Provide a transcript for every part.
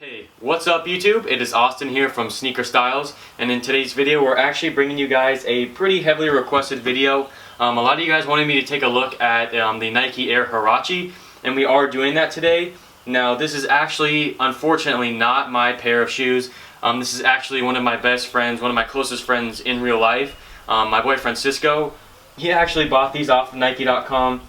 Hey, what's up YouTube? It is Austin here from Sneaker Styles, and in today's video we're actually bringing you guys a pretty heavily requested video. A lot of you guys wanted me to take a look at the Nike Air Huarache, and we are doing that today. Now this is actually, unfortunately, not my pair of shoes. This is actually one of my best friends, one of my closest friends in real life, my boyfriend Cisco. He actually bought these off of Nike.com.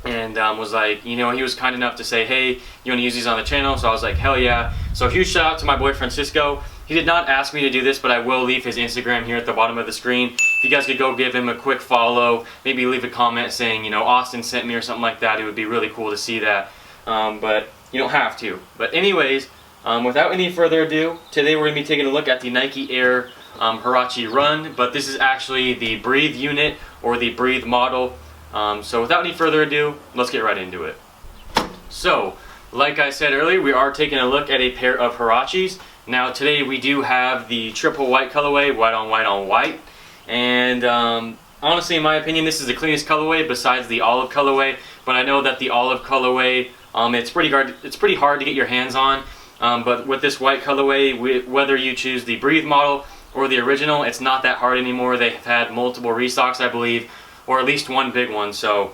And was like, you know, he was kind enough to say, hey, you want to use these on the channel? So I was like, hell yeah. So huge shout out to my boyfriend Cisco. He did not ask me to do this, but I will leave his Instagram here at the bottom of the screen. If you guys could go give him a quick follow, maybe leave a comment saying, you know, Austin sent me or something like that. It would be really cool to see that. But you don't have to. But anyways, without any further ado, today we're going to be taking a look at the Nike Air Huarache Run. But this is actually the Breathe unit or the Breathe model. So without any further ado, let's get right into it. So, like I said earlier, we are taking a look at a pair of Huaraches. Now today we do have the triple white colorway, white on white on white. And honestly, in my opinion, this is the cleanest colorway besides the olive colorway. But I know that the olive colorway, it's pretty hard to get your hands on. But with this white colorway, whether you choose the Breathe model or the original, it's not that hard anymore. They've had multiple restocks, I believe, or at least one big one, so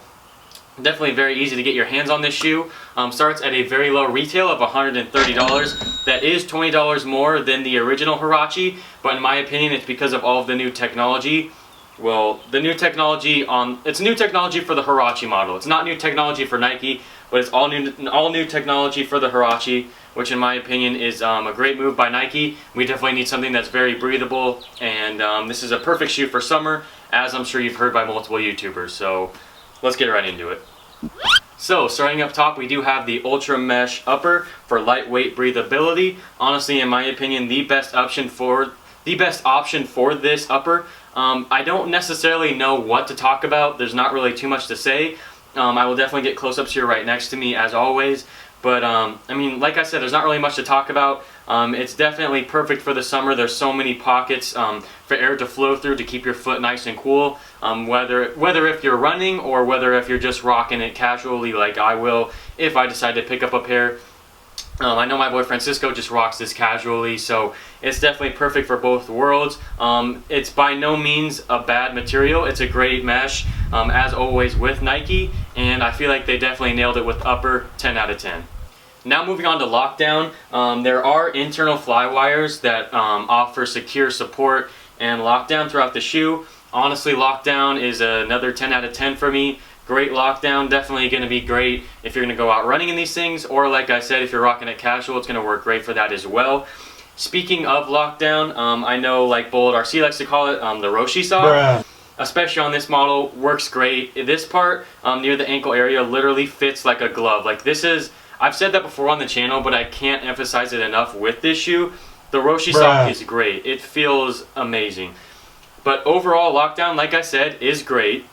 definitely very easy to get your hands on this shoe. Starts at a very low retail of $130. That is $20 more than the original Huarache, but in my opinion it's because of all of the new technology. Well, the new technology it's new technology for the Huarache model. It's not new technology for Nike, but it's all new technology for the Huarache, which in my opinion is a great move by Nike. We definitely need something that's very breathable, and this is a perfect shoe for summer, as I'm sure you've heard by multiple YouTubers. So let's get right into it. So starting up top, we do have the Ultra Mesh upper for lightweight breathability. Honestly, in my opinion, the best option for this upper. I don't necessarily know what to talk about. There's not really too much to say. I will definitely get close-ups here right next to me as always. But I mean, like I said, there's not really much to talk about. It's definitely perfect for the summer. There's so many pockets for air to flow through to keep your foot nice and cool. Whether if you're running or whether if you're just rocking it casually like I will if I decide to pick up a pair. I know my boyfriend Cisco just rocks this casually, so it's definitely perfect for both worlds. It's by no means a bad material. It's a great mesh, as always with Nike, and I feel like they definitely nailed it with upper. 10 out of 10. Now moving on to lockdown, there are internal fly wires that offer secure support and lockdown throughout the shoe. Honestly, lockdown is another 10 out of 10 for me. Great lockdown, definitely going to be great if you're going to go out running in these things, or like I said, if you're rocking it casual, it's going to work great for that as well. Speaking of lockdown, I know like Bold RC likes to call it the Roshi sock. Especially on this model, works great. This part near the ankle area literally fits like a glove. Like this is, I've said that before on the channel, but I can't emphasize it enough with this shoe. The Roshi sock is great. It feels amazing. But overall, lockdown, like I said, is great.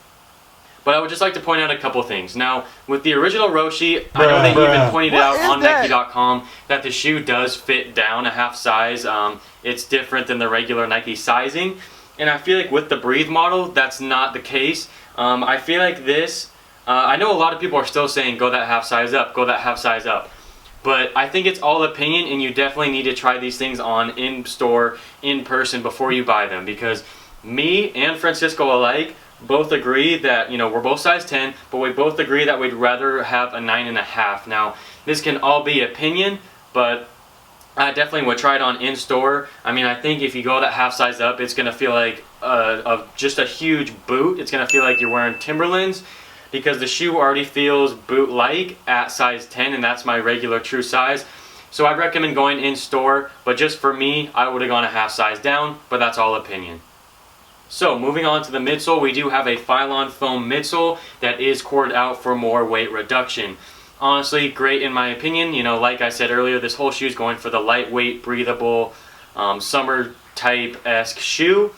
But I would just like to point out a couple things. Now, with the original Roshi, I know they even pointed out on Nike.com that the shoe does fit down a half size. It's different than the regular Nike sizing. And I feel like with the Breathe model, that's not the case. I feel like this, I know a lot of people are still saying go that half size up, go that half size up. But I think it's all opinion, and you definitely need to try these things on in store, in person, before you buy them. Because me and Francisco alike both agree that, you know, we're both size 10, but we both agree that we'd rather have a 9.5. Now, this can all be opinion, but I definitely would try it on in store. I mean, I think if you go that half size up, it's going to feel like just a huge boot. It's going to feel like you're wearing Timberlands, because the shoe already feels boot-like at size 10, and that's my regular true size. So I'd recommend going in store, but just for me, I would have gone a half size down, but that's all opinion. So moving on to the midsole, we do have a Phylon foam midsole that is corded out for more weight reduction. Honestly, great in my opinion. You know, like I said earlier, this whole shoe is going for the lightweight, breathable, summer type-esque shoe.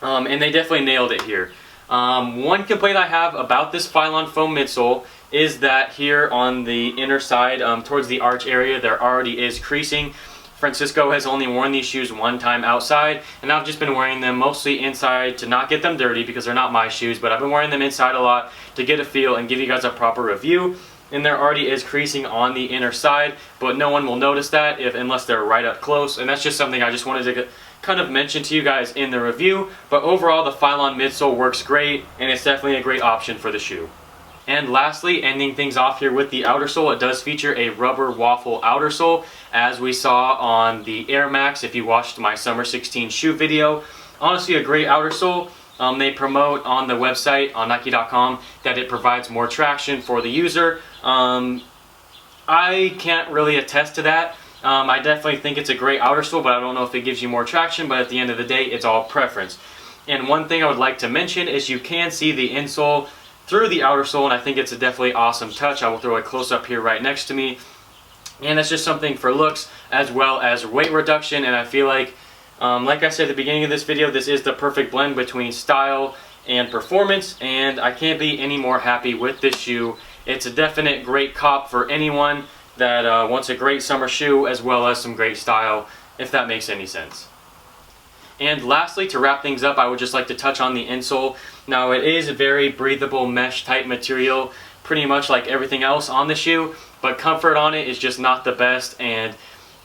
And they definitely nailed it here. One complaint I have about this Phylon foam midsole is that here on the inner side, towards the arch area, there already is creasing. Francisco has only worn these shoes one time outside, and I've just been wearing them mostly inside to not get them dirty because they're not my shoes, but I've been wearing them inside a lot to get a feel and give you guys a proper review. and there already is creasing on the inner side, but no one will notice that unless they're right up close, and that's just something I just wanted to kind of mention to you guys in the review. But overall, the Phylon midsole works great, and it's definitely a great option for the shoe. And lastly, ending things off here with the outer sole, it does feature a rubber waffle outer sole, as we saw on the Air Max if you watched my Summer 16 shoe video. Honestly, a great outer sole. They promote on the website, on Nike.com, that it provides more traction for the user. I can't really attest to that. I definitely think it's a great outer sole, but I don't know if it gives you more traction, but at the end of the day, it's all preference. And one thing I would like to mention is you can see the insole through the outer sole, and I think it's a definitely awesome touch. I will throw a close-up here right next to me. And that's just something for looks as well as weight reduction, and I feel like I said at the beginning of this video, this is the perfect blend between style and performance, and I can't be any more happy with this shoe. It's a definite great cop for anyone that wants a great summer shoe as well as some great style, if that makes any sense. And lastly, to wrap things up, I would just like to touch on the insole. Now, it is a very breathable mesh type material, pretty much like everything else on the shoe, but comfort on it is just not the best. And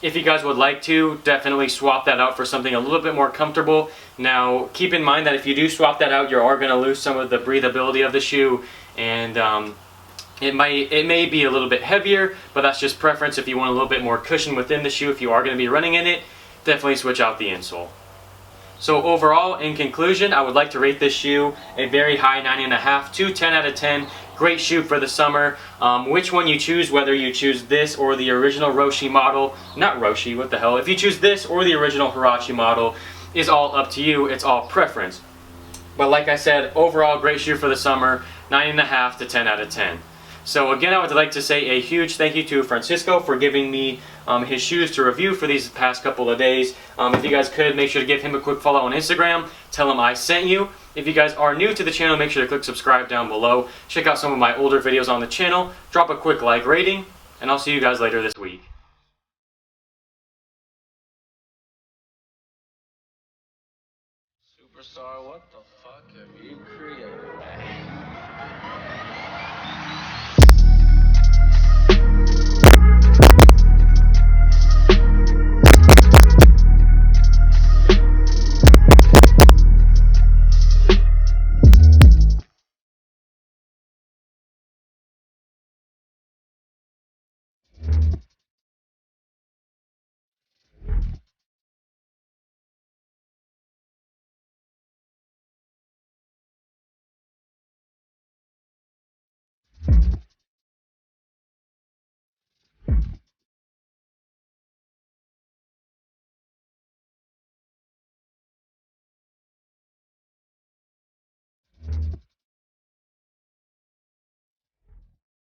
if you guys would like to, definitely swap that out for something a little bit more comfortable. Now, keep in mind that if you do swap that out, you are going to lose some of the breathability of the shoe, and it may be a little bit heavier, but that's just preference. If you want a little bit more cushion within the shoe, if you are going to be running in it, definitely switch out the insole. So overall, in conclusion, I would like to rate this shoe a very high 9.5 to 10 out of 10. Great shoe for the summer. Which one you choose, whether you choose this or the original Roshi model, not Roshi, what the hell, if you choose this or the original Huarache model, is all up to you. It's all preference. But like I said, overall, great shoe for the summer, 9.5 to 10 out of 10. So again, I would like to say a huge thank you to Francisco for giving me his shoes to review for these past couple of days. If you guys could, make sure to give him a quick follow on Instagram. Tell him I sent you. If you guys are new to the channel, make sure to click subscribe down below. Check out some of my older videos on the channel. Drop a quick like rating, and I'll see you guys later this week. Superstar, what the fuck have you created?